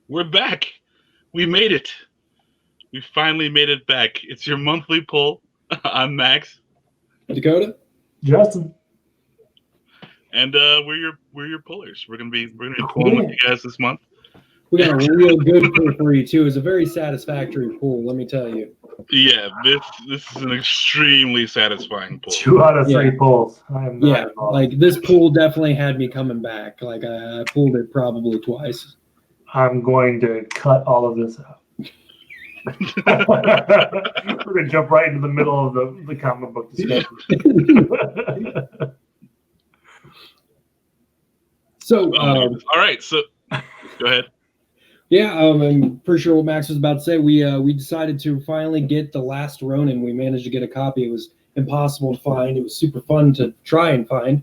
We're back. We made it. We finally made it back. It's your monthly pull. I'm Max. Dakota. Justin. And we're your pullers. We're gonna be pulling with you guys this month. We got a real good pull for you too. It's a very satisfactory pull, let me tell you. Yeah, this is an extremely satisfying pull. 2 out of 3 pulls. I am not involved. Like this pull definitely had me coming back. Like I pulled it probably twice. I'm going to cut all of this out. We're going to jump right into the middle of the comic book discussion. So, all right. So, go ahead. Yeah, I'm pretty sure what Max was about to say. We decided to finally get the last Ronin. We managed to get a copy. It was impossible to find. It was super fun to try and find,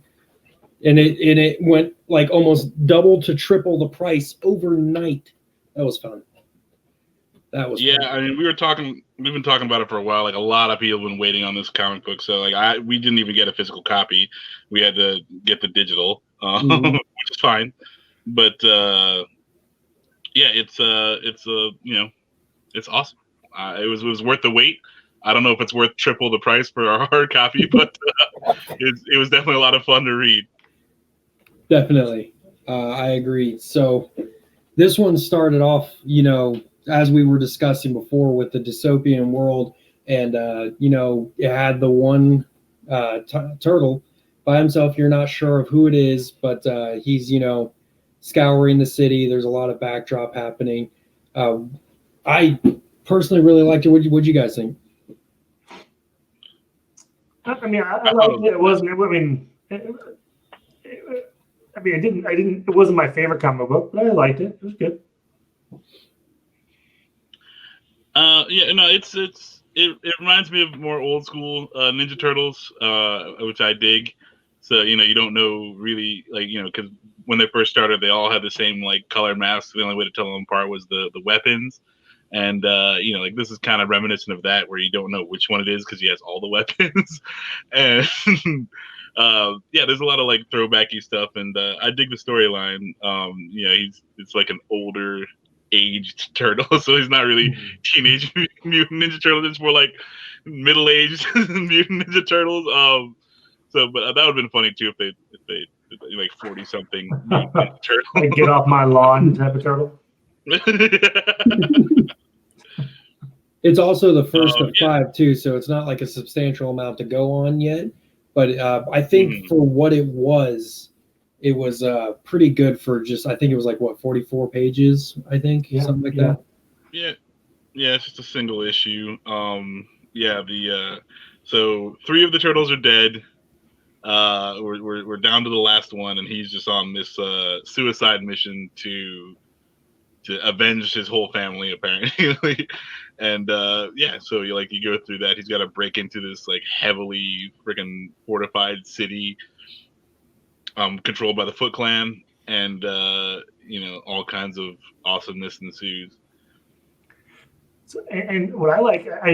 and it went like almost double to triple the price overnight. That was fun. That was fun. I mean, we've been talking about it for a while. Like a lot of people have been waiting on this comic book. So like we didn't even get a physical copy. We had to get the digital, which is fine. But yeah, it's awesome. It was worth the wait. I don't know if it's worth triple the price for our hard copy, but it was definitely a lot of fun to read. Definitely, I agree. So this one started off, as we were discussing before, with the dystopian world, and it had the one turtle by himself. You're not sure of who it is, but he's scouring the city. There's a lot of backdrop happening. I personally really liked it. What'd you guys think? I mean, I liked it. It wasn't. It wasn't my favorite comic book, but I liked it. It was good. It reminds me of more old school Ninja Turtles, which I dig. So you don't know really, like, because when they first started, they all had the same like color masks. The only way to tell them apart was the weapons, and like this is kind of reminiscent of that, where you don't know which one it is because he has all the weapons, and there's a lot of like throwbacky stuff, and I dig the storyline. It's like an older aged turtle, so he's not really Teenage Mutant Ninja Turtles. It's more like middle-aged Mutant Ninja Turtles. But that would have been funny too if they like 40-something Ninja Turtle. Like get off my lawn type of turtle. It's also the first of 5 too, so it's not like a substantial amount to go on yet. But I think for what it was pretty good for just, I think it was like 44 pages, I think, something like that. Yeah, it's just a single issue. So 3 of the turtles are dead. We're down to the last one, and he's just on this suicide mission to avenge his whole family, apparently. And so you go through that. He's got to break into this like heavily freaking fortified city, controlled by the Foot Clan, and all kinds of awesomeness ensues. So, and what I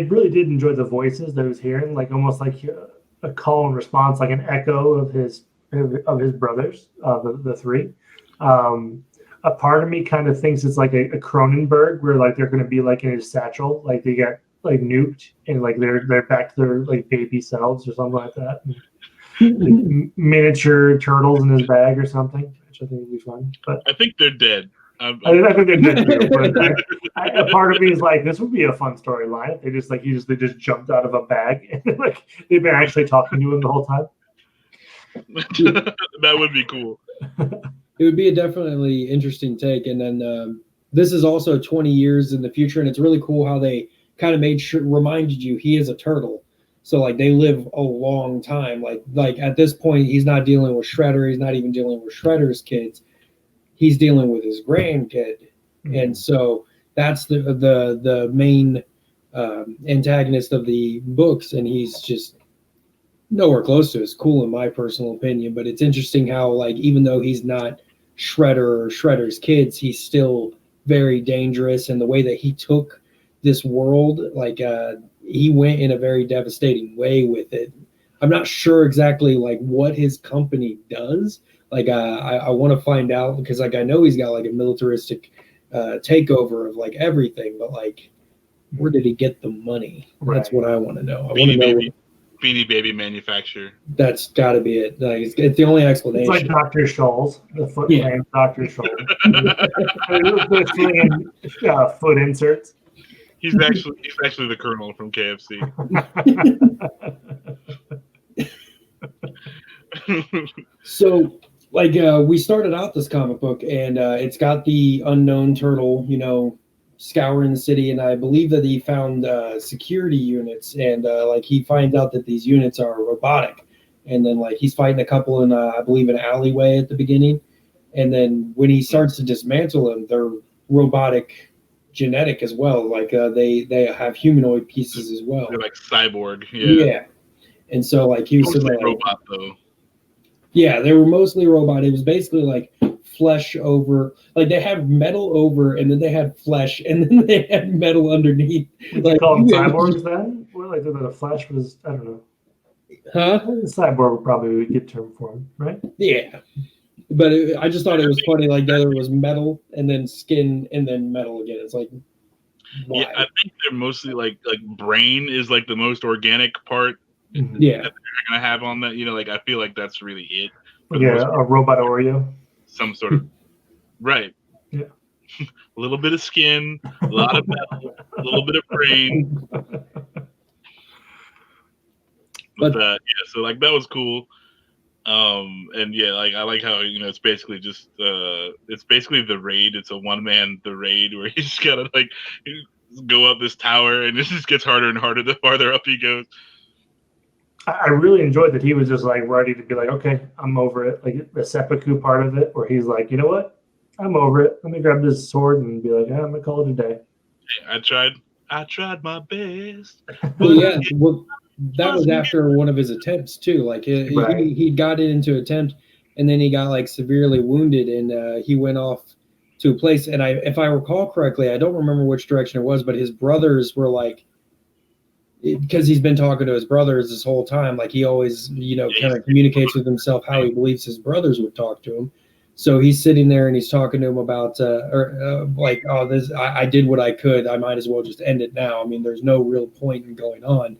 really did enjoy the voices that I was hearing, like almost like a call and response, like an echo of his brothers, the 3. A part of me kind of thinks it's like a Cronenberg, where like they're going to be like in his satchel, like they get like nuked and like they're back to their like baby selves or something like that. Like, miniature turtles in his bag or something, which I think would be fun. But I think they're dead. I think they're dead too. But a part of me is like, this would be a fun storyline if they just jumped out of a bag and like they've been actually talking to him the whole time. That would be cool. It would be a definitely interesting take. And then this is also 20 years in the future, and it's really cool how they kind of reminded you he is a turtle. So like they live a long time. Like at this point, he's not dealing with Shredder. He's not even dealing with Shredder's kids. He's dealing with his grandkid, and so that's the main antagonist of the books, and he's just nowhere close to as cool in my personal opinion. But it's interesting how like even though he's not Shredder or Shredder's kids, he's still very dangerous, and the way that he took this world, like he went in a very devastating way with it. I'm not sure exactly like what his company does. Like I want to find out, because like I know he's got like a militaristic takeover of like everything, but like, where did he get the money? That's what I want to know. I want to know. Beanie Baby manufacturer. That's got to be it. Like, it's the only explanation. It's like Dr. Scholl's, the foot brand Dr. Scholl. Foot inserts. He's actually the Colonel from KFC. So, like, we started out this comic book, and it's got the unknown turtle, scouring the city, and I believe that he found security units, and like he finds out that these units are robotic, and then like he's fighting a couple in I believe an alleyway at the beginning, and then when he starts to dismantle them, they're robotic genetic as well, like they have humanoid pieces as well. They're like cyborg. Yeah. And so like he was mostly like, robot though. Yeah, they were mostly robot. It was basically like flesh over, like they have metal over, and then they had flesh, and then they had metal underneath. Would you call them cyborgs then? Well, like the flesh was, I don't know. Huh? Cyborg would probably be a good term for him, right? Yeah, but I just thought it was funny. Like there was metal, and then skin, and then metal again. It's like, why? Yeah, I think they're mostly like brain is like the most organic part. Yeah, that they're gonna have on that. Like I feel like that's really it. Yeah, a robot Oreo. Some sort of right. Yeah. A little bit of skin, a lot of metal, a little bit of brain. But so like that was cool. And yeah, like I like how it's basically just it's basically the raid. It's a one-man the raid where you just gotta like go up this tower, and it just gets harder and harder the farther up he goes. I really enjoyed that he was just like ready to be like, okay, I'm over it. Like the seppuku part of it, where he's like, you know what, I'm over it. Let me grab this sword and be like, yeah, I'm gonna call it a day. I tried my best. Well, yeah, well, that was after one of his attempts too. Like he got it into attempt, and then he got like severely wounded, and he went off to a place. And if I recall correctly, I don't remember which direction it was, but his brothers were like, because he's been talking to his brothers this whole time, like he always, kind of communicates with himself how he believes his brothers would talk to him. So he's sitting there and he's talking to him about, like, oh, this, I did what I could. I might as well just end it now. I mean, there's no real point in going on.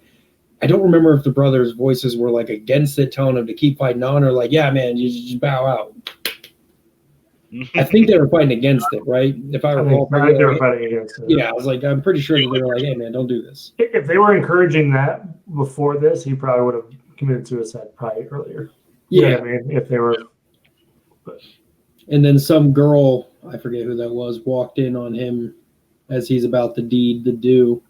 I don't remember if the brothers' voices were like against it, telling him to keep fighting on, or like, yeah, man, you just bow out. I think they were fighting against it, right? If I recall, they were fighting against it. Yeah, I was like, I'm pretty sure that they were like, hey, man, don't do this. If they were encouraging that before this, he probably would have committed suicide probably earlier. Yeah, I mean, if they were. But. And then some girl, I forget who that was, walked in on him as he's about the deed to do.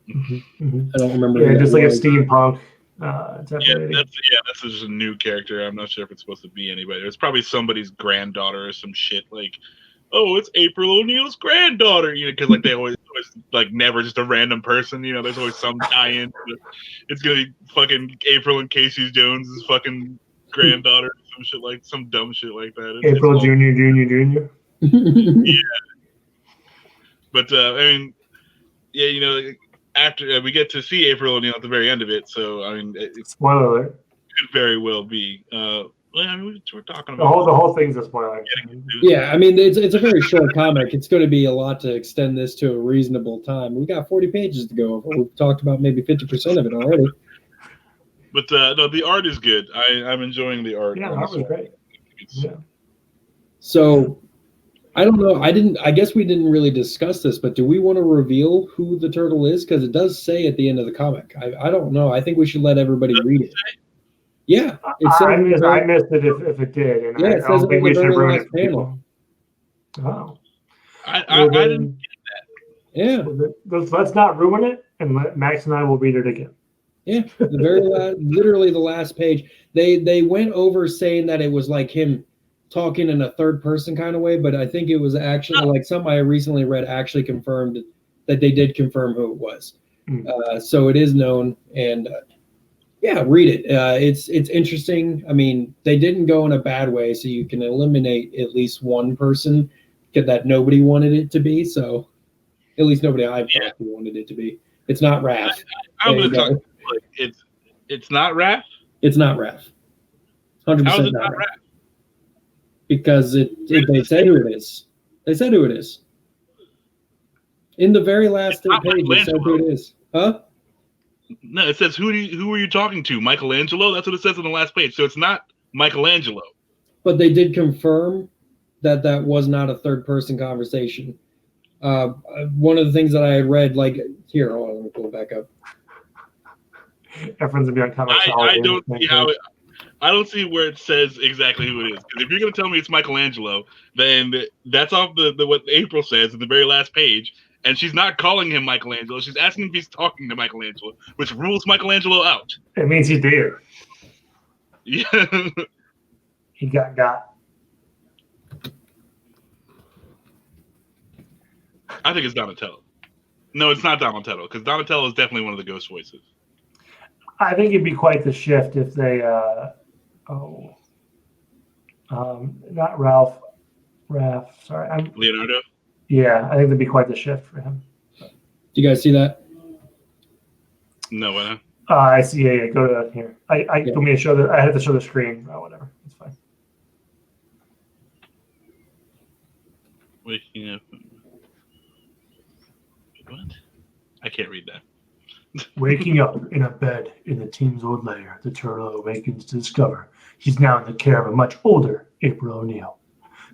Mm-hmm. I don't remember. Yeah, just like a steampunk. Definitely. That's just a new character. I'm not sure if it's supposed to be anybody. It's probably somebody's granddaughter or some shit. Like, oh, it's April O'Neil's granddaughter. Because like they always like never just a random person. There's always some tie-in. It's gonna be fucking April and Casey Jones' fucking granddaughter, some dumb shit like that. April Junior. Yeah. But I mean, yeah, after we get to see April O'Neil at the very end of it, so I mean, spoiler alert. Could very well be. Well, I mean, we're talking about the whole thing's a spoiler. Yeah, I mean, it's a very short comic. It's going to be a lot to extend this to a reasonable time. We got 40 pages to go over. We've talked about maybe 50% of it already. But no, the art is good. I'm enjoying the art. Yeah, the art was great. Yeah. So. I don't know. I guess we didn't really discuss this, but do we want to reveal who the turtle is? Because it does say at the end of the comic. I don't know. I think we should let everybody read it. Yeah. I missed it if it did. And yeah, I don't think we should ruin it for people. Oh. I didn't get that. Yeah. Let's not ruin it, and Max and I will read it again. Yeah. The very literally the last page. They went over saying that it was like him talking in a third person kind of way, but I think it was actually like something I recently read actually confirmed that they did confirm who it was. So it is known, and yeah, read it. It's interesting. I mean, they didn't go in a bad way, so you can eliminate at least one person that nobody wanted it to be. So at least nobody I've talked to wanted it to be. It's not Raph. I'm going to talk like it's not Raph? It's not Raph. 100% How is it not not Raph. Because they say who it is. They said who it is. In the very last page, it said who it is. Huh? No, it says who are you talking to? Michelangelo? That's what it says on the last page. So it's not Michelangelo. But they did confirm that was not a third-person conversation. One of the things that I had read, like, here, hold on, let me pull it back up. Everyone's gonna be on comic. I don't see where it says exactly who it is. Because if you're gonna tell me it's Michelangelo, then that's off the what April says in the very last page, and she's not calling him Michelangelo. She's asking if he's talking to Michelangelo, which rules Michelangelo out. It means he's there. Yeah. He got. I think it's Donatello. No, it's not Donatello, because Donatello is definitely one of the ghost voices. I think it'd be quite the shift if they, not Ralph, sorry. Leonardo? Yeah, I think that'd be quite the shift for him. Do you guys see that? No, why not? I see. Yeah, go to here. I told me to show I had to show the screen. Oh, whatever. It's fine. Waking up. What? I can't read that. Waking up in a bed in the team's old lair, the turtle awakens to discover he's now in the care of a much older April O'Neil,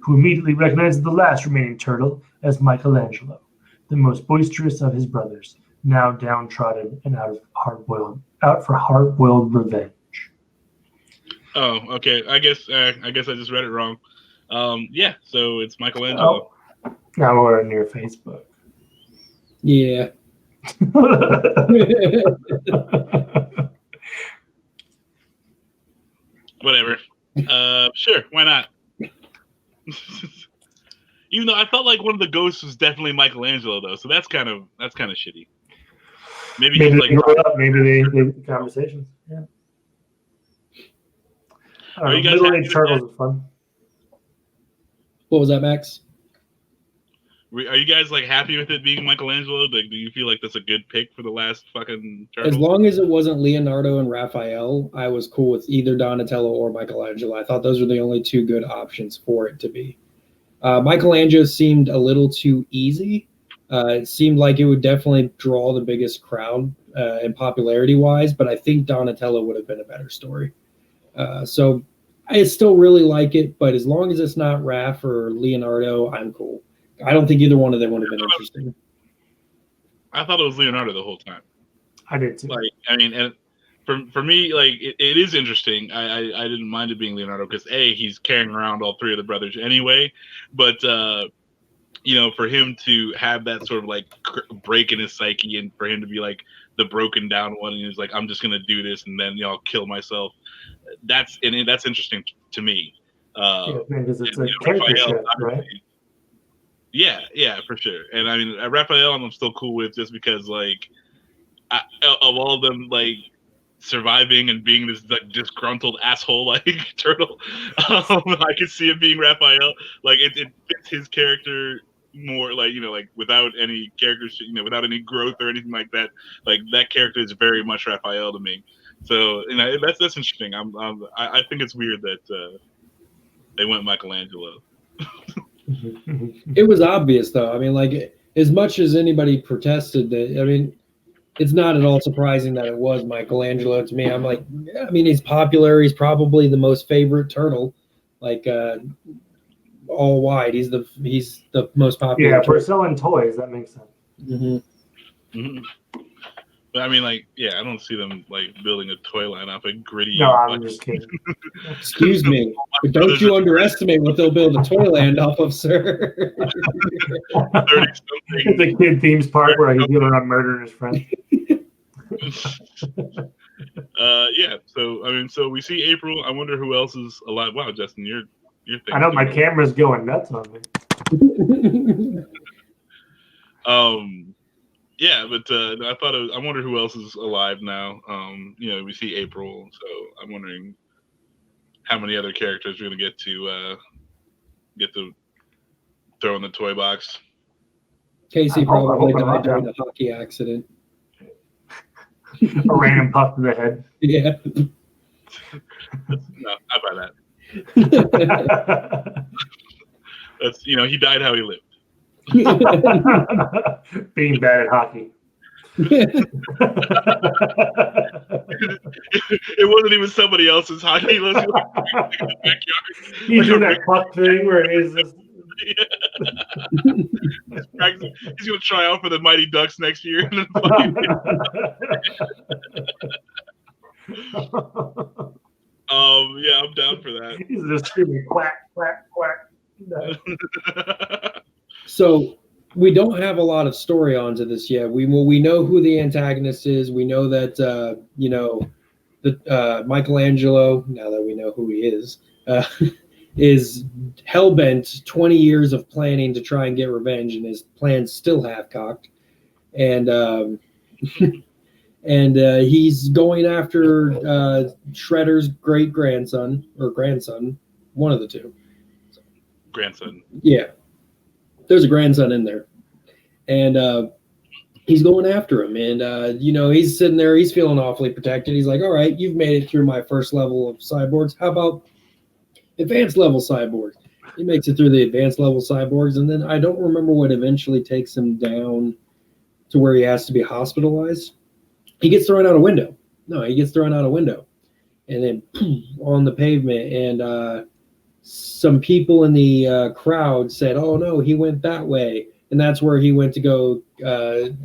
who immediately recognizes the last remaining turtle as Michelangelo, the most boisterous of his brothers, now downtrodden and out for hard-boiled revenge. Oh, okay. I guess I just read it wrong. Yeah, so it's Michelangelo. Oh, now we're on your Facebook. Yeah. Whatever. Sure, why not? Even though I felt like one of the ghosts was definitely Michelangelo, though, so that's kind of shitty. Maybe they like grew up. Maybe they conversations. Yeah. Are you guys middle-aged turtles are fun. What was that, Max? Are you guys like happy with it being Michelangelo? Like, do you feel like that's a good pick for the last fucking turtle? As long as it wasn't Leonardo and Raphael, I was cool with either Donatello or Michelangelo. I thought those were the only two good options for it to be. Michelangelo seemed a little too easy. It seemed like it would definitely draw the biggest crowd and popularity-wise, but I think Donatello would have been a better story. So I still really like it, but as long as it's not Raph or Leonardo, I'm cool. I don't think either one of them would have been interesting. I thought it was Leonardo the whole time. I did too. Like, I mean, and for me, like, it is interesting. I didn't mind it being Leonardo because he's carrying around all three of the brothers anyway. But for him to have that sort of like break in his psyche, and for him to be like the broken down one, and he's like, I'm just gonna do this, and then I'll kill myself. That's interesting to me. Because it's a character shift, right? Yeah, for sure. And I mean, Raphael, I'm still cool with just because, like, of all of them, like, surviving and being this like disgruntled asshole like turtle, I could see it being Raphael. Like, it fits his character more, like, like without any characters, without any growth or anything like that. Like, that character is very much Raphael to me. So, that's interesting. I think it's weird that they went Michelangelo. It was obvious, though. I mean, like, as much as anybody protested that, I mean, it's not at all surprising that it was Michelangelo to me. I'm like, yeah, I mean, he's popular. He's probably the most favorite turtle, like, all wide. He's the most popular. Yeah, turtle. for selling toys, that makes sense. Mm-hmm. Mm-hmm. But I mean, like, yeah, I don't see them like building a toy line off a gritty. No, I'm just kidding. Excuse me, but don't you underestimate what they'll build a toy land off of, sir. 30-something. It's a kid themes park where he's going around murdering his friend. Yeah. So I mean, so we see April. I wonder who else is alive. Wow, Justin, you're thinking. I know my camera's going nuts on me. Yeah, but I thought I wonder who else is alive now. We see April, so I'm wondering how many other characters we're gonna get to throw in the toy box. Casey probably died during the hockey accident. A random puff to the head. Yeah. No, I buy that. That's he died how he lived. Being bad at hockey. It wasn't even somebody else's hockey. It was in the backyard. He's doing that puck thing where he's just. He's gonna try out for the Mighty Ducks next year. Yeah, I'm down for that. He's just screaming quack, quack, quack. No. So we don't have a lot of story onto this yet. We know who the antagonist is. We know that Michelangelo. Now that we know who he is hell-bent 20 years of planning to try and get revenge, and his plan's still half-cocked. And he's going after Shredder's great-grandson, or grandson, one of the two. Grandson. Yeah. There's a grandson in there. And he's going after him. And, he's sitting there. He's feeling awfully protected. He's like, all right, you've made it through my first level of cyborgs. How about advanced level cyborgs? He makes it through the advanced level cyborgs, and then I don't remember what eventually takes him down to where he has to be hospitalized. He gets thrown out a window. No, he gets thrown out a window, and then on the pavement. And some people in the crowd said, "Oh no, he went that way," and that's where he went to go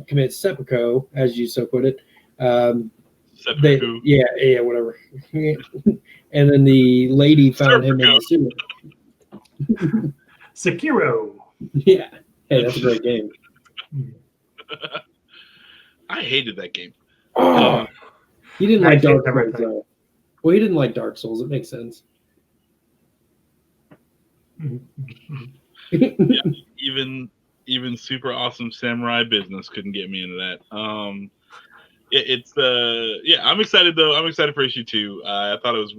commit seppuku, as you so put it. Seppuku. Yeah, whatever. And then the lady found him in the sewer. Sekiro. Yeah. Hey, that's a great game. I hated that game. He didn't like Dark Souls, though. Well, he didn't like Dark Souls. It makes sense. Yeah, even super awesome Samurai Business couldn't get me into that. I'm excited though. I'm excited for issue 2. I thought it was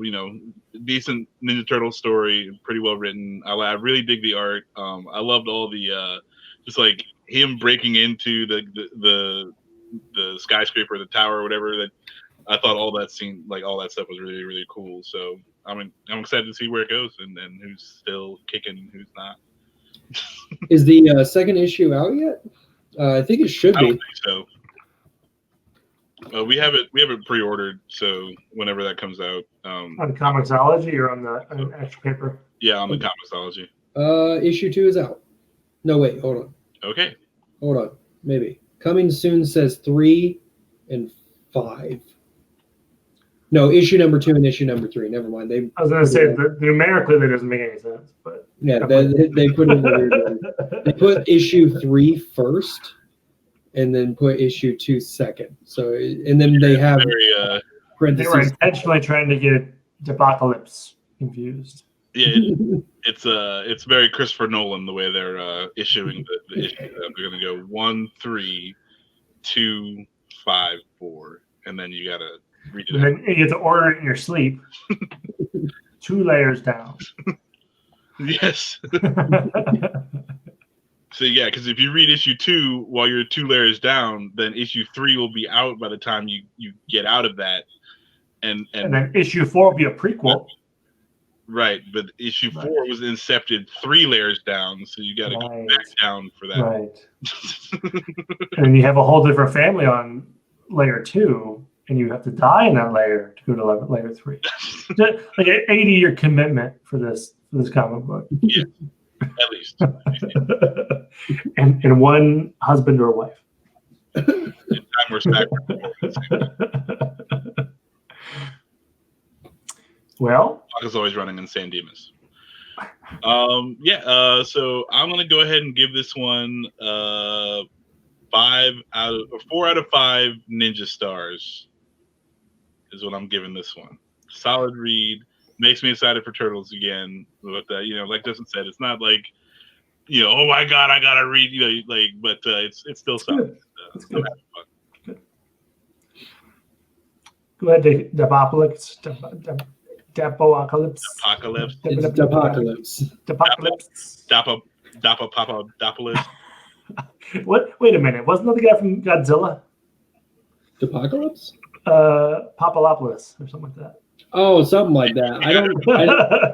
decent Ninja Turtle story, pretty well written. I really dig the art. I loved all the just like him breaking into the skyscraper, the tower, or whatever. That I thought all that scene, like all that stuff, was really really cool. So I'm excited to see where it goes and who's still kicking and who's not. Is the second issue out yet? I think it should be. I don't think so. We have it pre-ordered, so whenever that comes out. On Comixology or on the extra paper? Yeah, on the Comixology. Issue 2 is out. No, wait, hold on. Okay. Hold on, maybe. Coming soon says 3 and 5. No, issue number 2 and issue number 3. Never mind. I was going to say that numerically that doesn't make any sense, but yeah, they put it in the weird one. They put issue 3 first, and then put issue 2 second. So, and then they have they were intentionally trying to get Apocalypse confused. Yeah, it's very Christopher Nolan the way they're issuing the issue. They're going to go 1, 3, 2, 5, 4, and then you got to read it. And then you get to order it in your sleep. 2 layers down. Yes. So yeah, because if you read issue 2 while you're 2 layers down, then issue 3 will be out by the time you get out of that, and then issue 4 will be a prequel. Right, but issue 4 was incepted 3 layers down, so you got to go back down for that. Right. And you have a whole different family on layer 2, and you have to die in that layer to go to layer 3. Like an 80-year commitment for this comic book. Yeah. At least. and one husband or wife. In time respect. Well, Clock is always running in San Dimas. So I'm gonna go ahead and give this one 4 out of 5 ninja stars is what I'm giving this one. Solid read. Makes me excited for Turtles again. But like Justin said, it's not like oh my god, I gotta read. But it's still solid. It's still having fun. Good. Go ahead, Depocalypse. Apocalypse. Dapocalypse. What? Wait a minute. Wasn't that the guy from Godzilla? Depocalypse? Papalopoulos or something like that. Oh, something like that.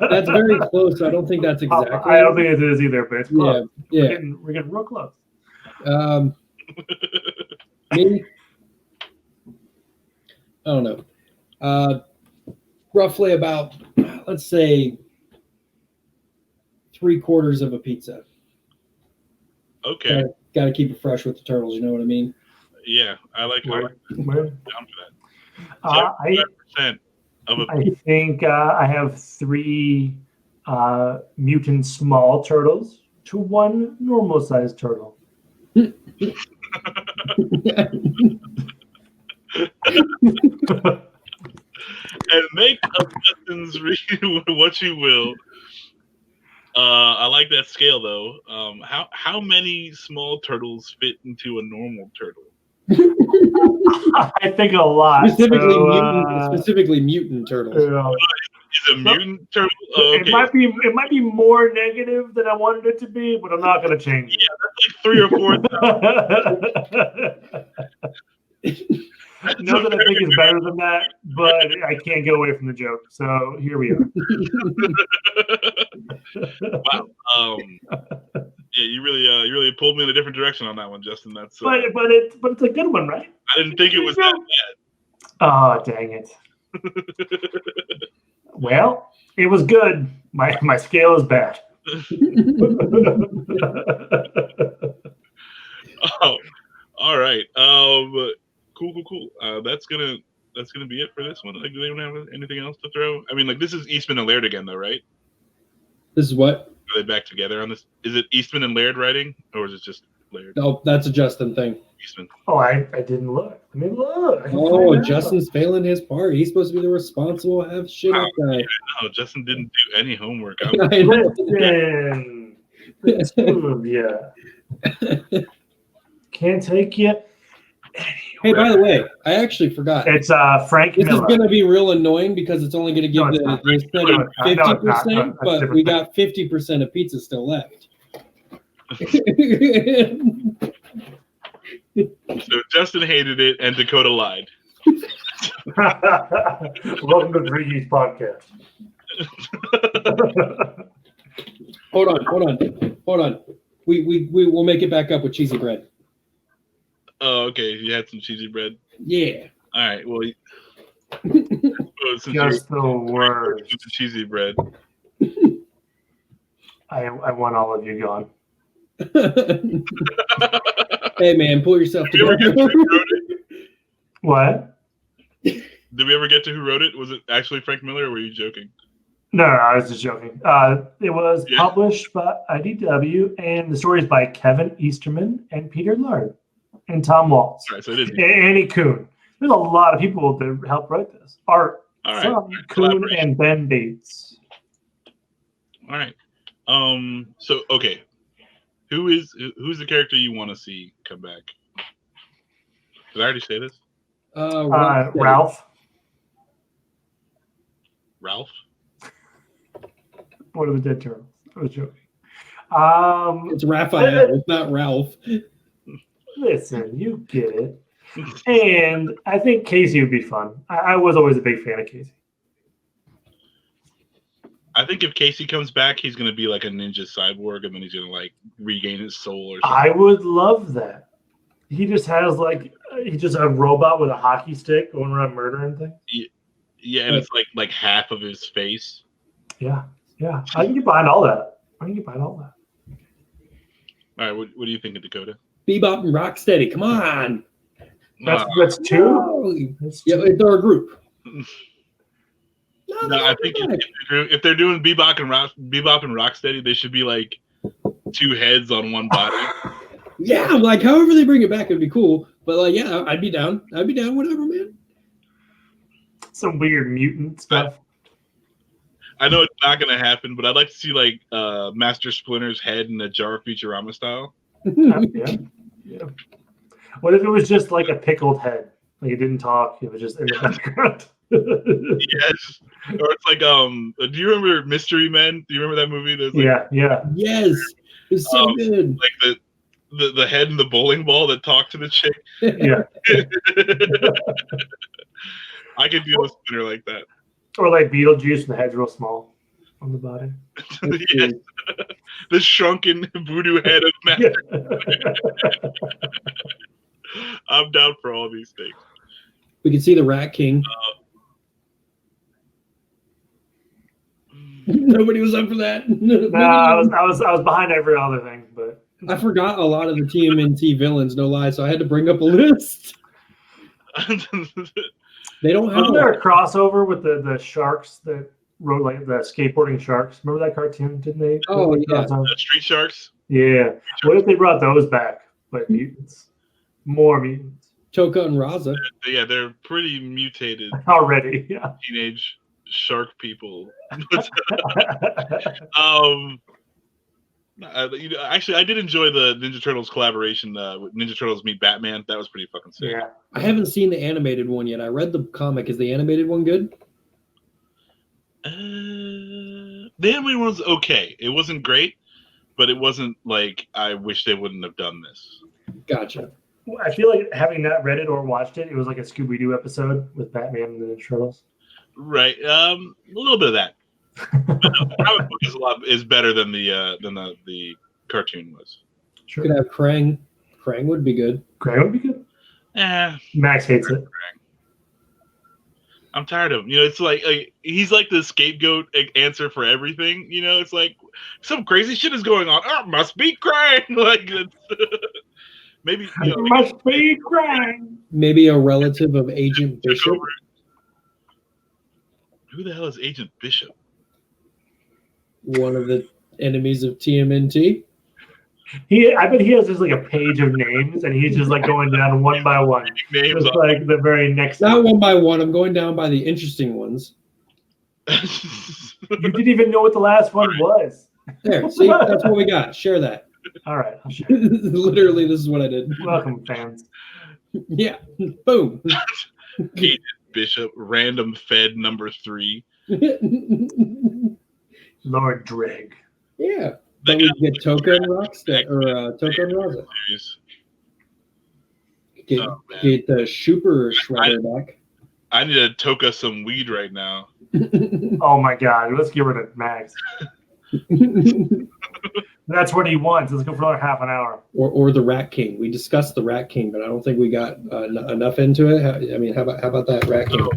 That's very close. I don't think that's exactly. I don't think it is either, but it's close. Yeah. We're getting real close. Maybe. I don't know. Roughly about, let's say, 3/4 of a pizza. Okay. Got to keep it fresh with the turtles. You know what I mean? Yeah, I like Where? down for that. 75% of a I think I have 3 mutant small turtles to 1 normal sized turtle. And make of Justin's read what you will. I like that scale though. How many small turtles fit into a normal turtle? I think a lot. Specifically mutant turtles. Yeah. Is a mutant turtle? Oh, okay. It might be more negative than I wanted it to be, but I'm not going to change it. Yeah, that's like 3 or 4. No, that I think is better than that, but I can't get away from the joke. So here we are. Wow. Yeah, you really pulled me in a different direction on that one, Justin. That's but it's a good one, right? I didn't think it was that bad. Oh, dang it. Well, it was good. My scale is bad. Oh, all right. Cool. That's gonna be it for this one. Like, do they have anything else to throw? I mean, like, this is Eastman and Laird again, though, right? This is what? Are they back together on this? Is it Eastman and Laird writing, or is it just Laird? No, that's a Justin thing. Eastman. Oh, I didn't look. Let me look. Oh, Justin's failing his part. He's supposed to be the responsible have shit up guy. No, Justin didn't do any homework. Listen, it's two of you. Can't take you. Hey, by the way, I actually forgot. It's Frank This Miller. is going to be real annoying because it's only going to give the 50%, but we got 50% of pizza still left. So Justin hated it, and Dakota lied. Welcome to the Geeks Podcast. Hold on. We'll make it back up with cheesy bread. Oh, okay. You had some cheesy bread. Yeah. All right. Well, just the worst. Cheesy bread. I want all of you gone. Hey, man, pull yourself together. What? Did we ever get to who wrote it? Was it actually Frank Miller, or were you joking? No, I was just joking. It was published by IDW, and the story is by Kevin Easterman and Peter Laird and Tom Waltz. Right, so it is and Annie Kuhn. There's a lot of people that helped write this. Art from Kuhn and Ben Bates. All right. So okay, who's the character you want to see come back? Did I already say this? Ralph. Ralph? One of the Dead Turtles. I was joking. It's Raphael. It's not Ralph. Listen, you get it. And I think Casey would be fun. I was always a big fan of Casey. I think if Casey comes back, he's going to be like a ninja cyborg, and then he's going to like regain his soul or something. I would love that. He just has he's just a robot with a hockey stick going around murdering things. Yeah, and it's like half of his face. Yeah. I can get behind all that. All right, what do you think of Dakota? Bebop and Rocksteady. Come on. That's two? Yeah, they're a group. No, I think if they're doing Bebop and Rocksteady, they should be like 2 heads on one body. Yeah, like however they bring it back, it'd be cool. But like, yeah, I'd be down. Whatever, man. Some weird mutant stuff. I know it's not going to happen, but I'd like to see like Master Splinter's head in a jar of Futurama style. Yeah. What if it was just like a pickled head? Like it didn't talk. It was just in the background. Yes. Or it's like do you remember Mystery Men? Do you remember that movie? Yeah. Yes. It's so good. Like the head and the bowling ball that talk to the chick. Yeah. I could do a Splinter like that. Or like Beetlejuice, the head's real small on the body. Yes. The shrunken voodoo head of Master. I'm down for all these things. We can see the Rat King. Nobody was up for that. No, I was behind every other thing, but I forgot a lot of the TMNT villains, no lie, so I had to bring up a list. They don't have. Wasn't there a crossover with the sharks that rode like the skateboarding sharks? Remember that cartoon? Didn't they? Oh yeah, Street Sharks. Yeah. What if they brought those back, but mutants? More mutants. Toka and Raza. Yeah, they're pretty mutated Already. Yeah. teenage shark people. Actually, I did enjoy the Ninja Turtles collaboration with Ninja Turtles Meet Batman. That was pretty fucking sick. Yeah. I haven't seen the animated one yet. I read the comic. Is the animated one good? The animated one's okay. It wasn't great, but it wasn't like I wish they wouldn't have done this. Gotcha. I feel like having not read it or watched it, it was like a Scooby-Doo episode with Batman and the Ninja Turtles. Right. A little bit of that. The comic book is better than the cartoon was. Sure. Could have Krang. Krang would be good. Krang would be good. Max hates it. I'm tired of him. It's like he's like the scapegoat answer for everything. It's like some crazy shit is going on. Oh, it must be Krang. Like maybe it must be Krang. Maybe a relative of Agent Bishop. Who the hell is Agent Bishop? One of the enemies of TMNT. I bet he has just like a page of names, and he's just like going down one by one. Names just like the very next. Not one by one. I'm going down by the interesting ones. You didn't even know what the last one was. There, see, that's what we got. Share that. All right, I'll share. Literally, this is what I did. Welcome, fans. Yeah, boom. Agent Bishop, random Fed number 3. Lord Dreg. Yeah. But we get Toka and Rockstar, or Toka and Raza. Get the Super Shredder back. I need to Toka some weed right now. Oh my god, let's get rid of Max. That's what he wants. Let's go for another half an hour. Or the Rat King. We discussed the Rat King, but I don't think we got enough into it. How about that Rat King?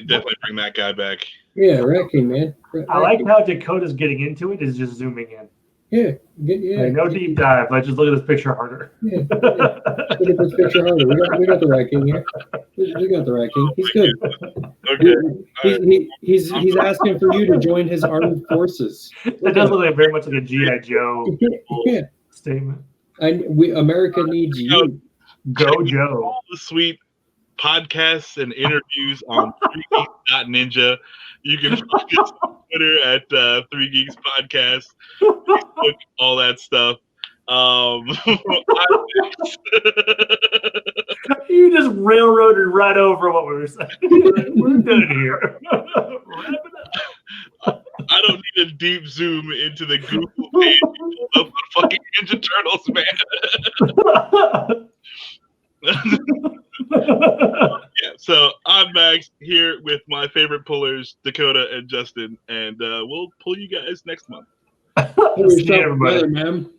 Definitely bring that guy back. Yeah, Rat King, man. I like how Dakota's getting into it. Is just zooming in. Yeah. Like, no deep dive. Let's just look at this picture harder. Yeah. Look at this picture harder. We got the Rat King here. We got the Rat King. He's good. Okay. He's asking for you to join his armed forces. That does look like very much like a G.I. Joe statement. America needs you. Go Joe. All the sweet podcasts and interviews on 3geeks.ninja. You can find us on Twitter at 3Geeks Podcast, Facebook, all that stuff. You just railroaded right over what we were saying. We're done here. Wrap it up. I don't need a deep zoom into the Google page of the fucking Ninja Turtles, man. Yeah, so I'm Max here with my favorite pullers, Dakota and Justin, and we'll pull you guys next month. Pull yourself together, man.